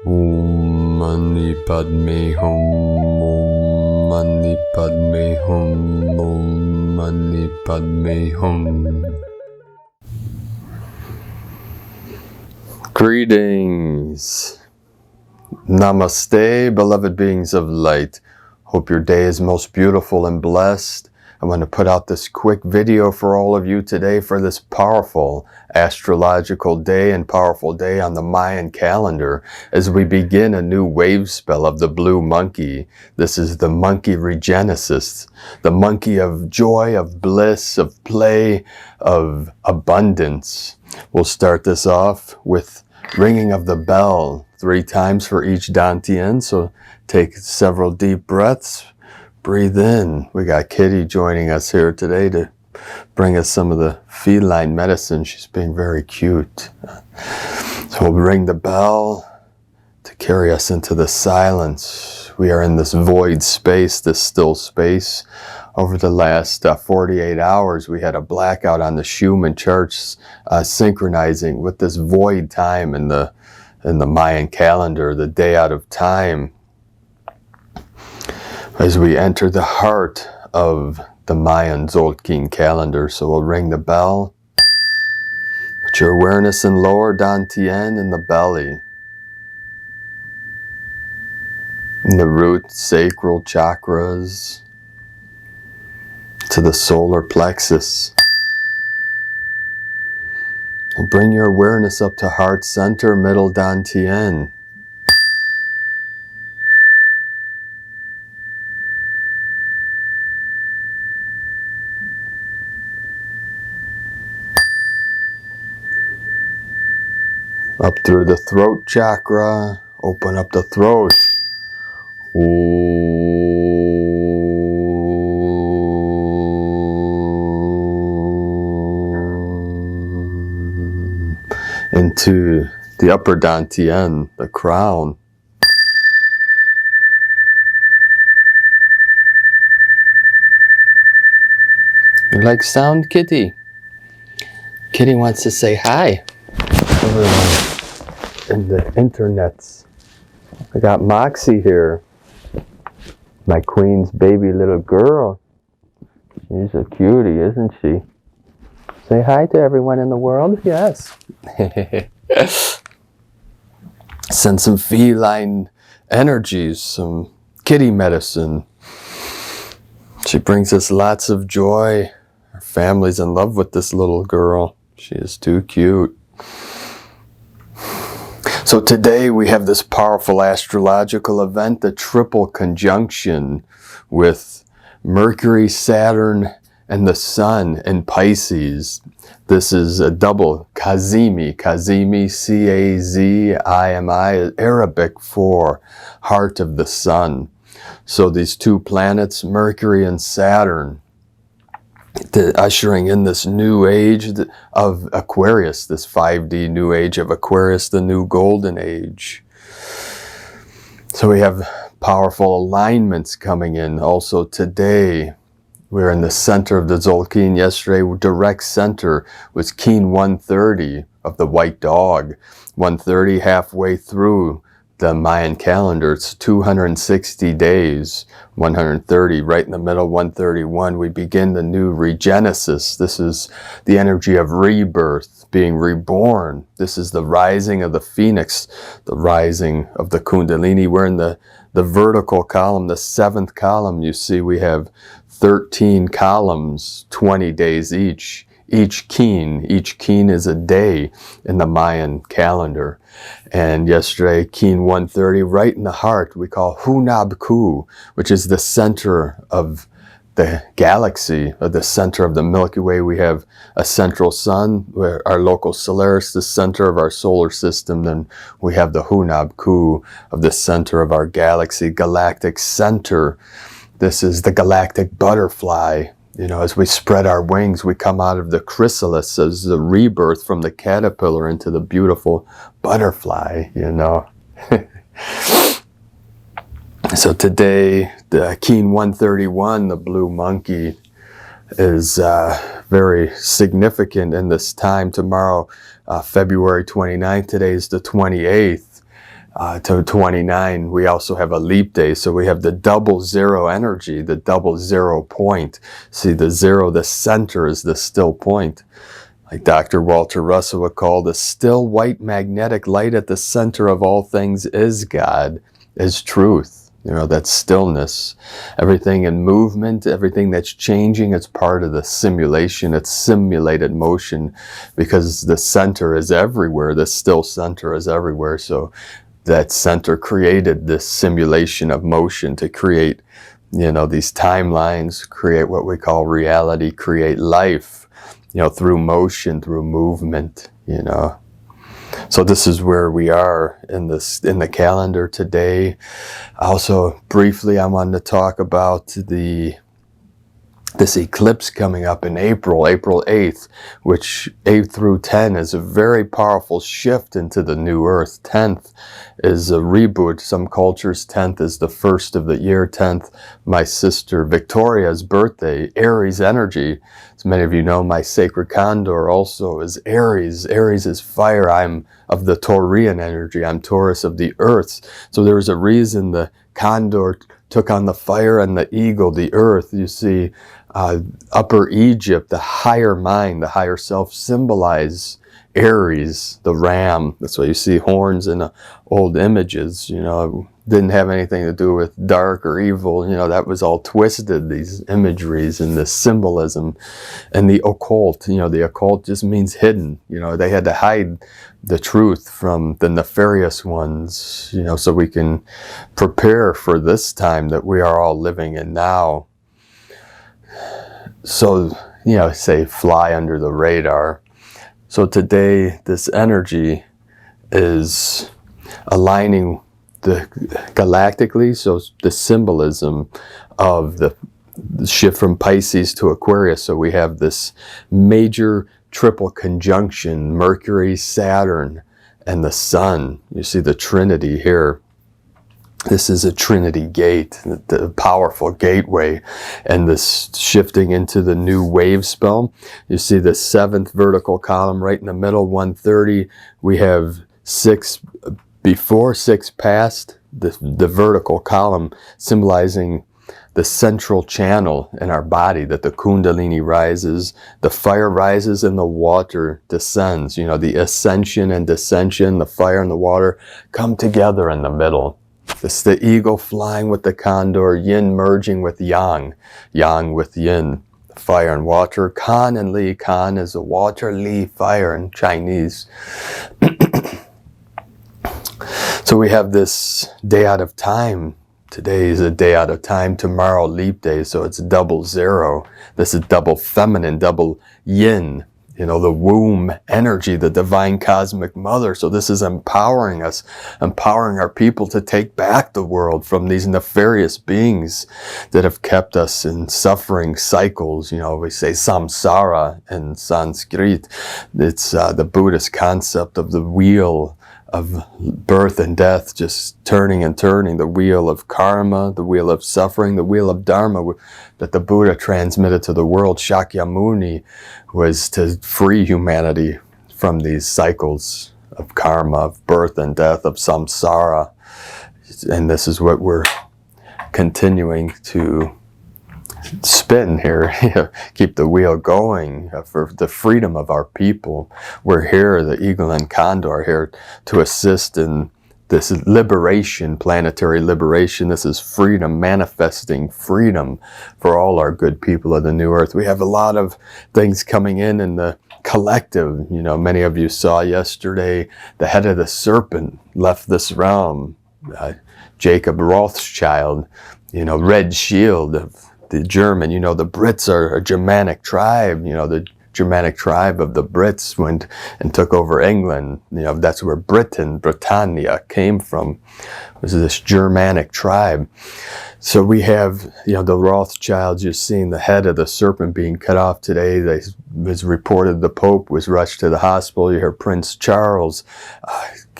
Om Mani Padme Hum, Om Mani Padme Hum, Om Mani Padme Hum. Greetings. Namaste, beloved beings of light. Hope your day is most beautiful and blessed. I want to put out this quick video for all of you today for this powerful astrological day and powerful day on the Mayan calendar as we begin a new wave spell of the blue monkey. This is the monkey regenesis, the monkey of joy, of bliss, of play, of abundance. We'll start this off with ringing of the bell 3 times for each dantian. So take several deep breaths. Breathe in. We got Kitty joining us here today to bring us some of the feline medicine. She's being very cute. So we'll ring the bell to carry us into the silence. We are in this void space, this still space. Over the last 48 hours, we had a blackout on the Schumann Church, synchronizing with this void time in the Mayan calendar, the day out of time. As we enter the heart of the Mayan Tzolk'in calendar. So we'll ring the bell. Put your awareness in lower dantian in the belly. In the root, sacral chakras. To the solar plexus. And bring your awareness up to heart center, middle dantian. Up through the throat chakra, open up the throat. Into the upper dantian, the crown. You like sound, Kitty? Kitty wants to say hi. In the internets. I got Moxie here. My queen's baby little girl. She's a cutie, isn't she? Say hi to everyone in the world. Yes. Send some feline energies, some kitty medicine. She brings us lots of joy. Our family's in love with this little girl. She is too cute. So today we have this powerful astrological event, the triple conjunction with Mercury, Saturn, and the Sun in Pisces. This is a double Cazimi, Cazimi, C-A-Z-I-M-I, Arabic for heart of the sun. So these two planets, Mercury and Saturn, ushering in this new age of Aquarius, this 5D new age of Aquarius, the new golden age. So we have powerful alignments coming in also today. We're in the center of the Tzolk'in. Yesterday, direct center was Keen 130 of the white dog. 130 halfway through the Mayan calendar. It's 260 days. 130 right in the middle, 131. We begin the new regenesis. This is the energy of rebirth, being reborn. This is the rising of the phoenix, the rising of the kundalini. We're in the vertical column, the 7th column. You see we have 13 columns, 20 days each. Each keen is a day in the Mayan calendar. And yesterday, Keen 130, right in the heart, we call Hunab Ku, which is the center of the galaxy, or the center of the Milky Way. We have a central sun, where our local Solaris, the center of our solar system. Then we have the Hunab Ku of the center of our galaxy, galactic center. This is the galactic butterfly. You know, as we spread our wings, we come out of the chrysalis as the rebirth from the caterpillar into the beautiful butterfly, you know. So today, the Keen 131, the blue monkey, is very significant in this time. Tomorrow, February 29th, today is the 28th. to 29. We also have a leap day, so we have the double zero energy, the double zero point. See, the zero, the center is the still point. Like Dr. Walter Russell would call, the still white magnetic light at the center of all things is God, is truth. You know, that stillness. Everything in movement, everything that's changing, it's part of the simulation. It's simulated motion because the center is everywhere. The still center is everywhere. So that center created this simulation of motion to create, you know, these timelines, create what we call reality, create life, you know, through motion, through movement, you know. So this is where we are in the calendar today. Also, briefly, I wanted to talk about this eclipse coming up in April 8th, which 8 through 10 is a very powerful shift into the new earth. 10th is a reboot. Some cultures, 10th is the first of the year. 10th, my sister Victoria's birthday, Aries energy. As many of you know, my sacred condor also is Aries. Aries is fire. I'm of the Taurian energy. I'm Taurus of the earth. So there's a reason the condor took on the fire and the eagle, the earth. You see, Upper Egypt, the higher mind, the higher self, symbolize Aries, the ram. That's why you see horns in old images. You know, it didn't have anything to do with dark or evil. You know, that was all twisted, these imageries and this symbolism. And the occult, you know, the occult just means hidden. You know, they had to hide the truth from the nefarious ones, you know, so we can prepare for this time that we are all living in now. So, you know, say fly under the radar. So today, this energy is aligning the galactically, so the symbolism of the shift from Pisces to Aquarius. So we have this major triple conjunction, Mercury, Saturn, and the Sun. You see the Trinity here. This is a Trinity gate, the powerful gateway, and this shifting into the new wave spell. You see the 7th vertical column right in the middle, 130. We have 6 before, 6 past, the vertical column symbolizing the central channel in our body, that the Kundalini rises, the fire rises, and the water descends. You know, the ascension and descension, the fire and the water come together in the middle. It's the eagle flying with the condor, yin merging with yang, yang with yin, fire and water. Kan and Li, Kan is the water, Li, fire in Chinese. So we have this day out of time. Today is a day out of time. Tomorrow, leap day, so it's double zero. This is double feminine, double yin. You know, the womb energy, the divine cosmic mother. So this is empowering us, empowering our people to take back the world from these nefarious beings that have kept us in suffering cycles. You know, we say samsara in Sanskrit. It's the Buddhist concept of the wheel of birth and death, just turning and turning, the wheel of karma, the wheel of suffering, the wheel of dharma that the Buddha transmitted to the world. Shakyamuni was to free humanity from these cycles of karma, of birth and death, of samsara. And this is what we're continuing to spin here, keep the wheel going for the freedom of our people. We're here, the eagle and condor, are here to assist in this liberation, planetary liberation. This is freedom, manifesting freedom for all our good people of the new earth. We have a lot of things coming in the collective. You know, many of you saw yesterday the head of the serpent left this realm, Jacob Rothschild, you know, Red Shield of the German. You know, the Brits are a Germanic tribe. You know, the Germanic tribe of the Brits went and took over England. You know, that's where Britannia came from. It was this Germanic tribe. So we have, you know, the Rothschilds. You're seeing the head of the serpent being cut off today. It was reported the Pope was rushed to the hospital. You hear Prince Charles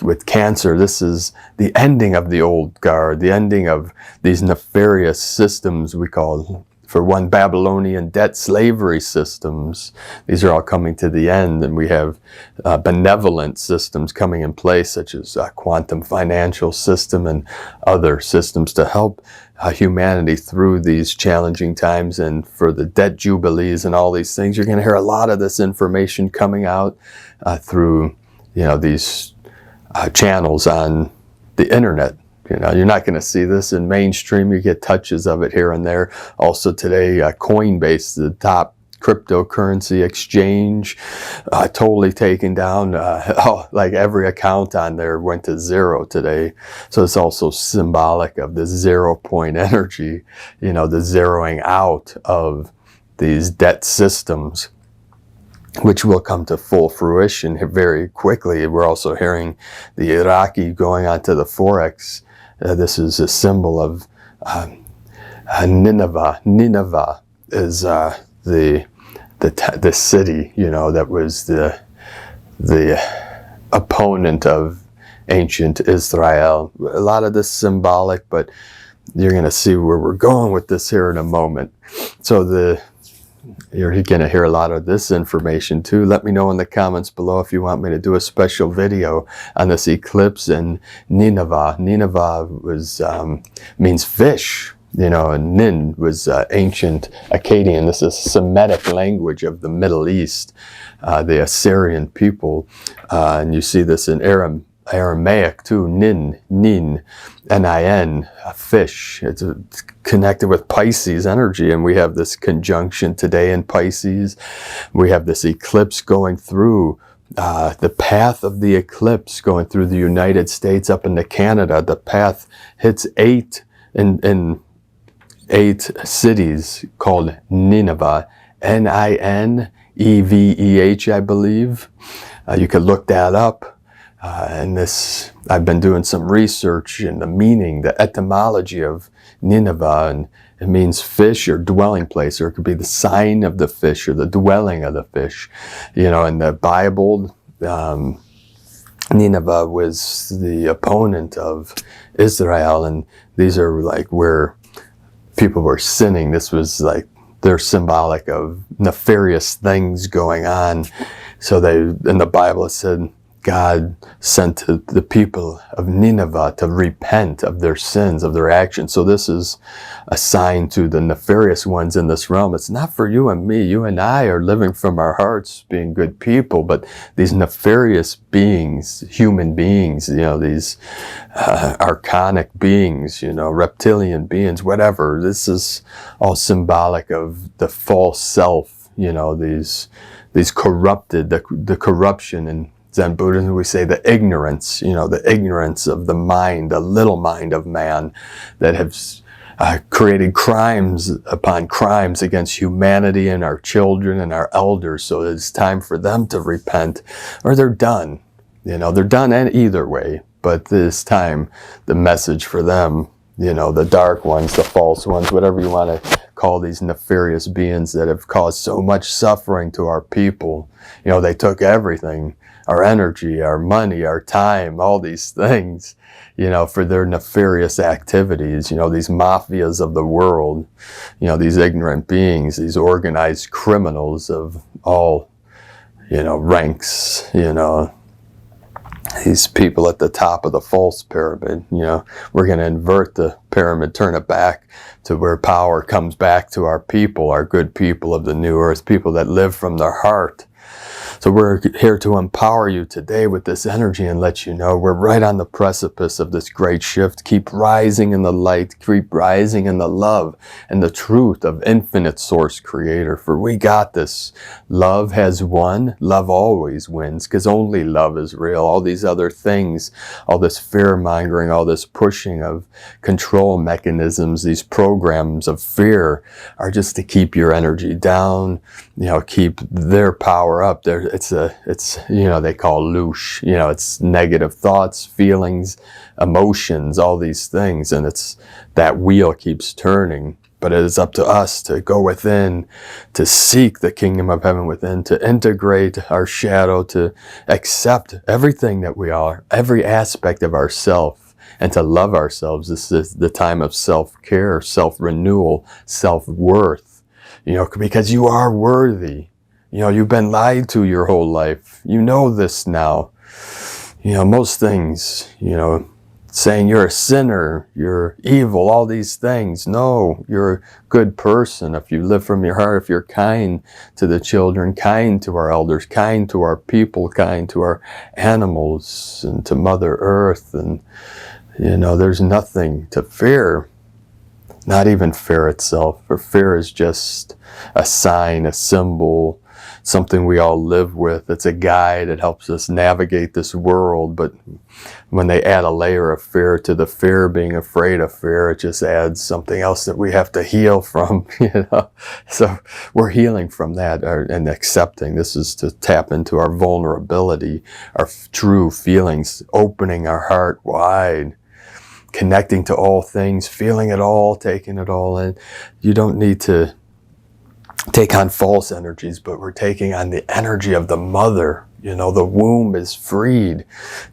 with cancer. This is the ending of the old guard, the ending of these nefarious systems we call For one, Babylonian debt slavery systems. These are all coming to the end, and we have benevolent systems coming in place, such as a quantum financial system and other systems to help humanity through these challenging times. And for the debt jubilees and all these things, you're going to hear a lot of this information coming out through, these channels on the internet. You're not going to see this in mainstream. You get touches of it here and there. Also today, Coinbase, the top cryptocurrency exchange, totally taken down. Like every account on there went to zero today. So it's also symbolic of the 0 point energy, the zeroing out of these debt systems, which will come to full fruition very quickly. We're also hearing the Iraqi going onto the Forex. This is a symbol of Nineveh. Nineveh is the city, that was the opponent of ancient Israel. A lot of this symbolic, but you're going to see where we're going with this here in a moment. So you're going to hear a lot of this information too. Let me know in the comments below if you want me to do a special video on this eclipse in Nineveh. Nineveh means fish, and Nin was ancient Akkadian. This is Semitic language of the Middle East, the Assyrian people. And you see this in Aramaic too, Nin, N-I-N, fish. It's connected with Pisces energy, and we have this conjunction today in Pisces. We have this eclipse going through the path of the eclipse going through the United States up into Canada. The path hits eight cities called Nineveh, Nineveh, I believe. You could look that up. And I've been doing some research in the meaning, the etymology of Nineveh, and it means fish or dwelling place, or it could be the sign of the fish or the dwelling of the fish. In the Bible, Nineveh was the opponent of Israel, and these are like where people were sinning. This was like, they're symbolic of nefarious things going on. So in the Bible it said, God sent to the people of Nineveh to repent of their sins, of their actions. So this is a sign to the nefarious ones in this realm. It's not for you and me. You and I are living from our hearts, being good people, but these nefarious beings, human beings, these archonic beings, reptilian beings, whatever. This is all symbolic of the false self, these corrupted, the corruption and Zen Buddhism, we say the ignorance, the ignorance of the mind, the little mind of man that has created crimes upon crimes against humanity and our children and our elders. So it's time for them to repent, or they're done. They're done either way, but this time the message for them, the dark ones, the false ones, whatever you want to call these nefarious beings that have caused so much suffering to our people. They took everything. Our energy, our money, our time, all these things, for their nefarious activities, these mafias of the world, these ignorant beings, these organized criminals of all, ranks, these people at the top of the false pyramid. We're going to invert the pyramid, turn it back to where power comes back to our people, our good people of the new earth, people that live from their heart. So we're here to empower you today with this energy and let you know we're right on the precipice of this great shift. Keep rising in the light, keep rising in the love and the truth of infinite source creator, for we got this. Love has won. Love always wins, because only love is real. All these other things, all this fear mongering, all this pushing of control mechanisms, these programs of fear are just to keep your energy down, keep their power up. It's they call louche, it's negative thoughts, feelings, emotions, all these things, and it's that wheel keeps turning. But it is up to us to go within, to seek the kingdom of heaven within, to integrate our shadow, to accept everything that we are, every aspect of ourself, and to love ourselves. This is the time of self-care, self-renewal, self-worth, because you are worthy. You've been lied to your whole life. You know this now. Most things, saying you're a sinner, you're evil, all these things. No, you're a good person if you live from your heart, if you're kind to the children, kind to our elders, kind to our people, kind to our animals and to Mother Earth. And, there's nothing to fear, not even fear itself. For fear is just a sign, a symbol, something we all live with. It's a guide. It helps us navigate this world. But when they add a layer of fear to the fear, being afraid of fear, it just adds something else that we have to heal from, So we're healing from that and accepting. This is to tap into our vulnerability, our true feelings, opening our heart wide, connecting to all things, feeling it all, taking it all in. You don't need to take on false energies, but we're taking on the energy of the mother. The womb is freed.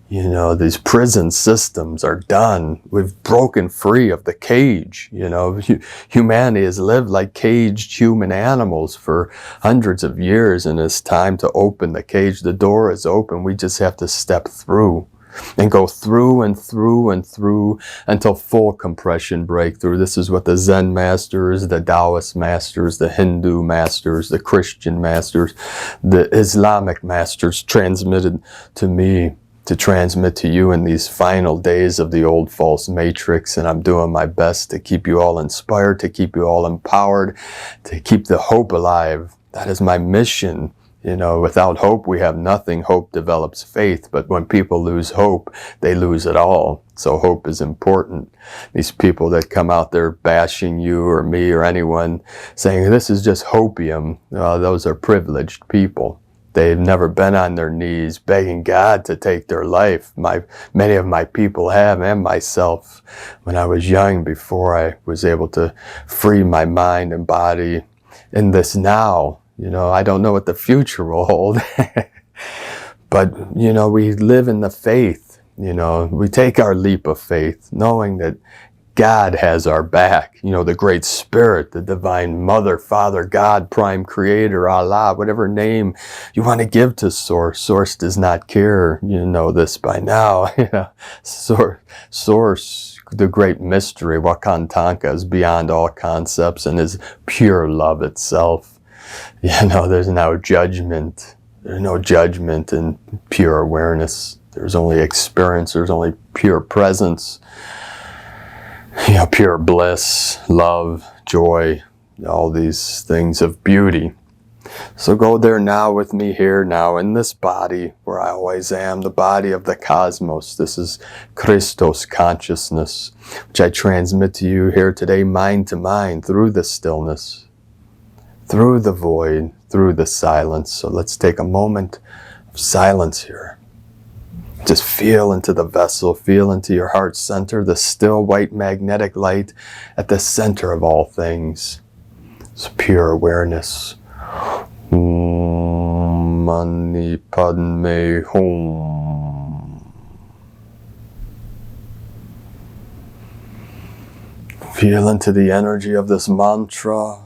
These prison systems are done. We've broken free of the cage. Humanity has lived like caged human animals for hundreds of years, and it's time to open the cage. The door is open. We just have to step through and go through and through and through until full compression breakthrough. This is what the Zen masters, the Taoist masters, the Hindu masters, the Christian masters, the Islamic masters transmitted to me to transmit to you in these final days of the old false matrix. And I'm doing my best to keep you all inspired, to keep you all empowered, to keep the hope alive. That is my mission. Without hope, we have nothing. Hope develops faith. But when people lose hope, they lose it all. So hope is important. These people that come out there bashing you or me or anyone, saying this is just hopium, those are privileged people. They've never been on their knees begging God to take their life. Many of my people have, and myself, when I was young, before I was able to free my mind and body in this now. I don't know what the future will hold. But, we live in the faith. We take our leap of faith, knowing that God has our back. The Great Spirit, the Divine Mother, Father, God, Prime Creator, Allah, whatever name you want to give to Source. Source does not care. You know this by now. Source, the great mystery, Wakantanka, is beyond all concepts and is pure love itself. There's no judgment. There's no judgment in pure awareness. There's only experience. There's only pure presence. Pure bliss, love, joy, all these things of beauty. So go there now with me here now in this body where I always am, the body of the cosmos. This is Christos consciousness, which I transmit to you here today, mind to mind, through the stillness, through the void, through the silence. So let's take a moment of silence here. Just feel into the vessel, feel into your heart center, the still white magnetic light at the center of all things. It's pure awareness. Om Mani Padme Hum. Feel into the energy of this mantra.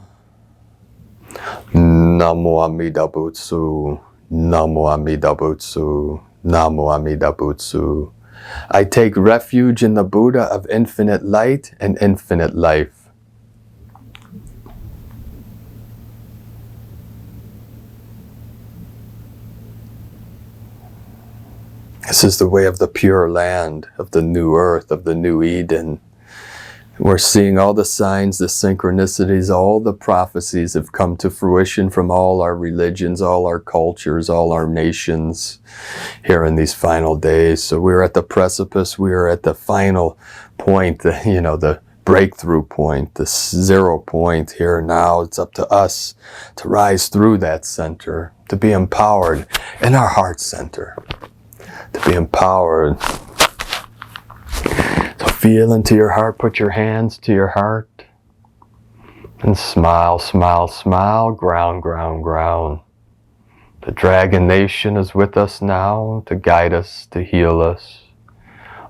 Namo Amida Butsu, Namo Amida Butsu, Namo Amida Butsu. I take refuge in the Buddha of infinite light and infinite life. This is the way of the pure land, of the new earth, of the new Eden. We're seeing all the signs, the synchronicities, all the prophecies have come to fruition from all our religions, all our cultures, all our nations here in these final days. So we're at the precipice, we're at the final point, the breakthrough point, the 0 point here now. It's up to us to rise through that center, to be empowered in our heart center, to be empowered. So feel into your heart, put your hands to your heart, and smile, smile, smile, ground, ground, ground. The Dragon Nation is with us now to guide us, to heal us.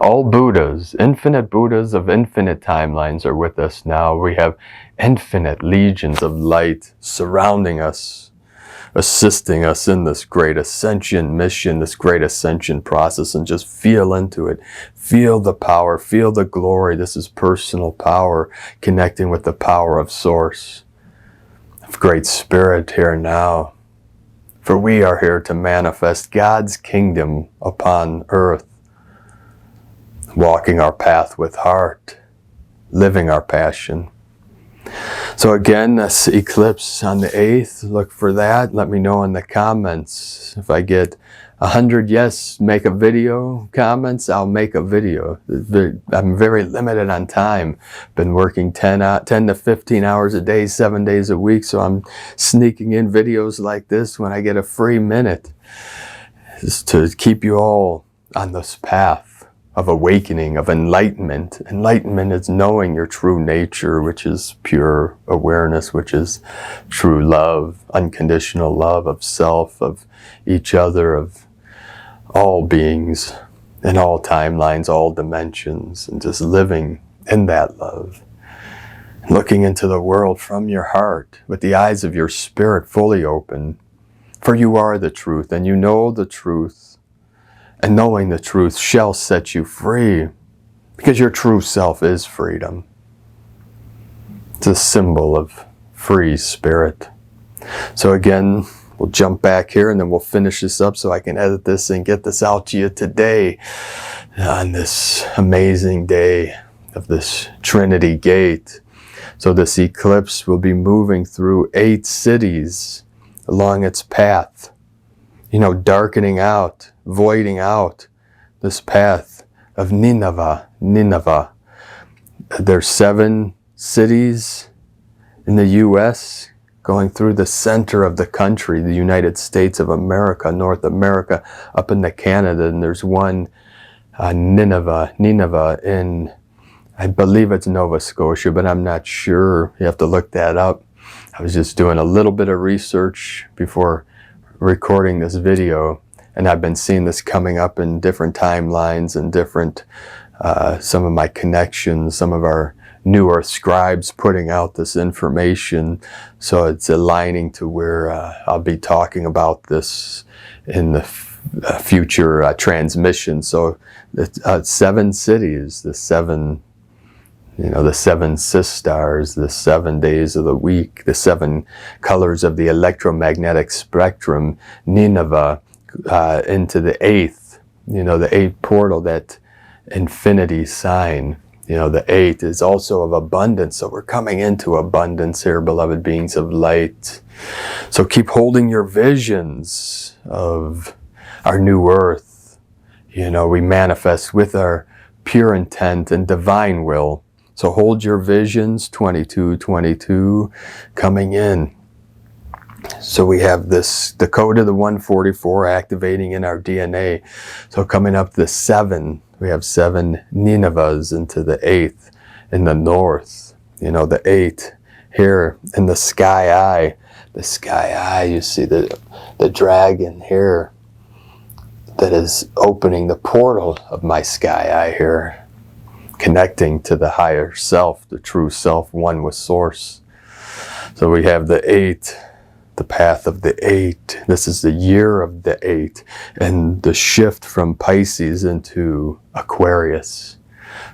All Buddhas, infinite Buddhas of infinite timelines are with us now. We have infinite legions of light surrounding us, assisting us in this great ascension mission, this great ascension process, and just feel into it. Feel the power, feel the glory. This is personal power, connecting with the power of Source, of Great Spirit here now. For we are here to manifest God's kingdom upon earth, walking our path with heart, living our passion. So again, this eclipse on the 8th, look for that. Let me know in the comments. If I get 100 yes, make a video comments, I'll make a video. I'm very limited on time. Been working 10 to 15 hours a day, 7 days a week, so I'm sneaking in videos like this when I get a free minute, just to keep you all on this path of awakening, of enlightenment. Enlightenment is knowing your true nature, which is pure awareness, which is true love, unconditional love of self, of each other, of all beings in all timelines, all dimensions, and just living in that love. Looking into the world from your heart with the eyes of your spirit fully open. For you are the truth, and you know the truth. And knowing the truth shall set you free, because your true self is freedom. It's a symbol of free spirit. So again, we'll jump back here and then we'll finish this up so I can edit this and get this out to you today on this amazing day of this Trinity Gate. So this eclipse will be moving through 8 cities along its path, darkening out, voiding out this path of Nineveh. There's 7 cities in the U.S. going through the center of the country, the United States of America, North America, up into Canada, and there's one Nineveh in, I believe it's Nova Scotia, but I'm not sure. You have to look that up. I was just doing a little bit of research before recording this video, and I've been seeing this coming up in different timelines and different, some of my connections, some of our New Earth scribes putting out this information. So it's aligning to where I'll be talking about this in the future transmission. So it's 7 cities, the 7 sisters, the 7 days of the week, the 7 colors of the electromagnetic spectrum, Nineveh, into the 8th, the 8th portal, that infinity sign. The 8 is also of abundance. So we're coming into abundance here, beloved beings of light. So keep holding your visions of our new earth. We manifest with our pure intent and divine will. So hold your visions, 2222, coming in. So we have this, the code of the 144 activating in our DNA. So coming up the 7, we have 7 Ninevehs into the 8th in the north. The 8 here in the sky eye. The sky eye, you see the dragon here that is opening the portal of my sky eye here, connecting to the higher self, the true self, one with Source. So we have the 8, the path of the 8. This is the year of the 8, and the shift from Pisces into Aquarius.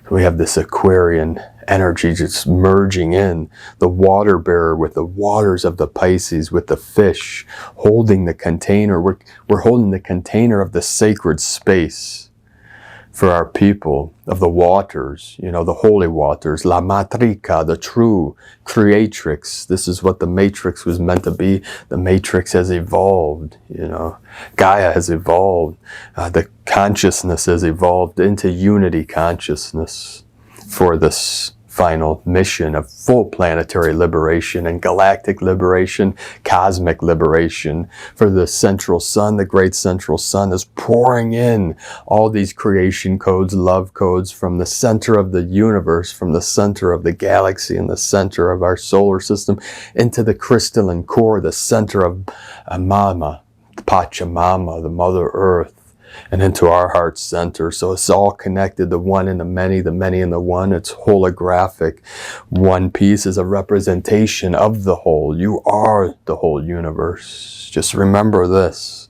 So we have this Aquarian energy just merging in, the water bearer with the waters of the Pisces, with the fish, holding the container. We're holding the container of the sacred space for our people, of the waters, the holy waters, La Matrica, the true creatrix. This is what the matrix was meant to be. The matrix has evolved, Gaia has evolved. The consciousness has evolved into unity consciousness for this final mission of full planetary liberation and galactic liberation, cosmic liberation. For the central sun, the great central sun, is pouring in all these creation codes, love codes from the center of the universe, from the center of the galaxy and the center of our solar system into the crystalline core, the center of Mama, Pachamama, the Mother Earth. and into our heart center. So it's all connected, the one and the many and the one. It's holographic. One piece is a representation of the whole. You are the whole universe. Just remember this.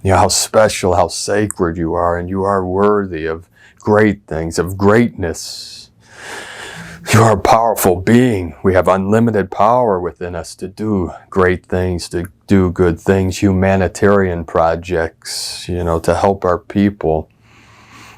You know how special, how sacred you are, and you are worthy of great things, of greatness. You are a powerful being. We have unlimited power within us to do great things, to do good things, humanitarian projects, you know, to help our people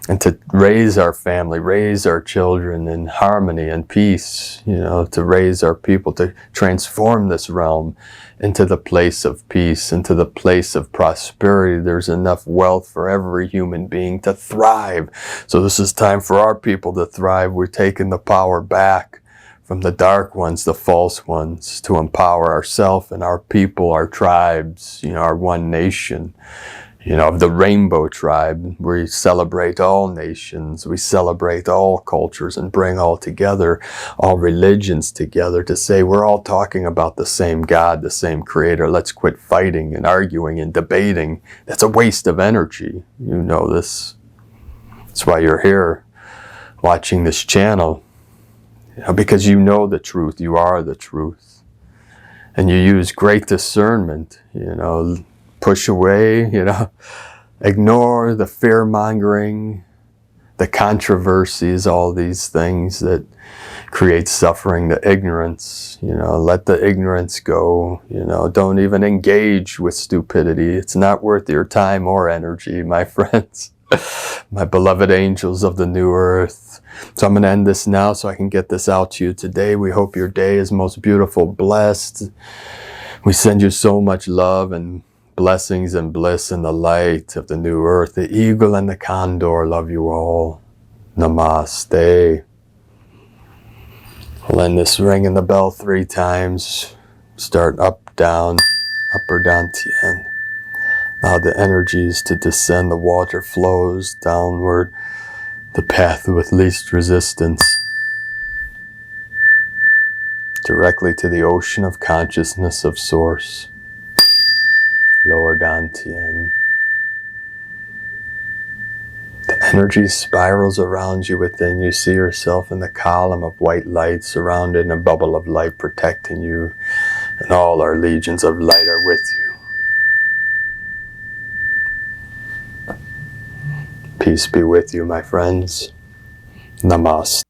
and to raise our family, raise our children in harmony and peace, you know, to raise our people, to transform this realm into the place of peace, into the place of prosperity. There's enough wealth for every human being to thrive. So this is time for our people to thrive. We're taking the power back from the dark ones, the false ones, to empower ourselves and our people, our tribes, you know, our one nation. You know, of the rainbow tribe, we celebrate all nations, we celebrate all cultures and bring all together, all religions together to say we're all talking about the same God, the same creator. Let's quit fighting and arguing and debating. That's a waste of energy. You know this. That's why you're here watching this channel, you know, because you know the truth. You are the truth. And you use great discernment, you know, push away, you know, ignore the fear-mongering, the controversies, all these things that create suffering, the ignorance, you know, let the ignorance go, you know, don't even engage with stupidity. It's not worth your time or energy, my friends, my beloved angels of the new earth. So I'm going to end this now so I can get this out to you today. We hope your day is most beautiful, blessed. We send you so much love and blessings and bliss in the light of the new earth. The eagle and the condor love you all. Namaste. We'll end this ringing the bell 3 times. Start up, down, up or down, tien. Allow the energies to descend. The water flows downward, the path with least resistance, directly to the ocean of consciousness of Source. Lower Dantian. The energy spirals around you within. You see yourself in the column of white light, surrounded in a bubble of light protecting you, and all our legions of light are with you. Peace be with you, my friends. Namaste.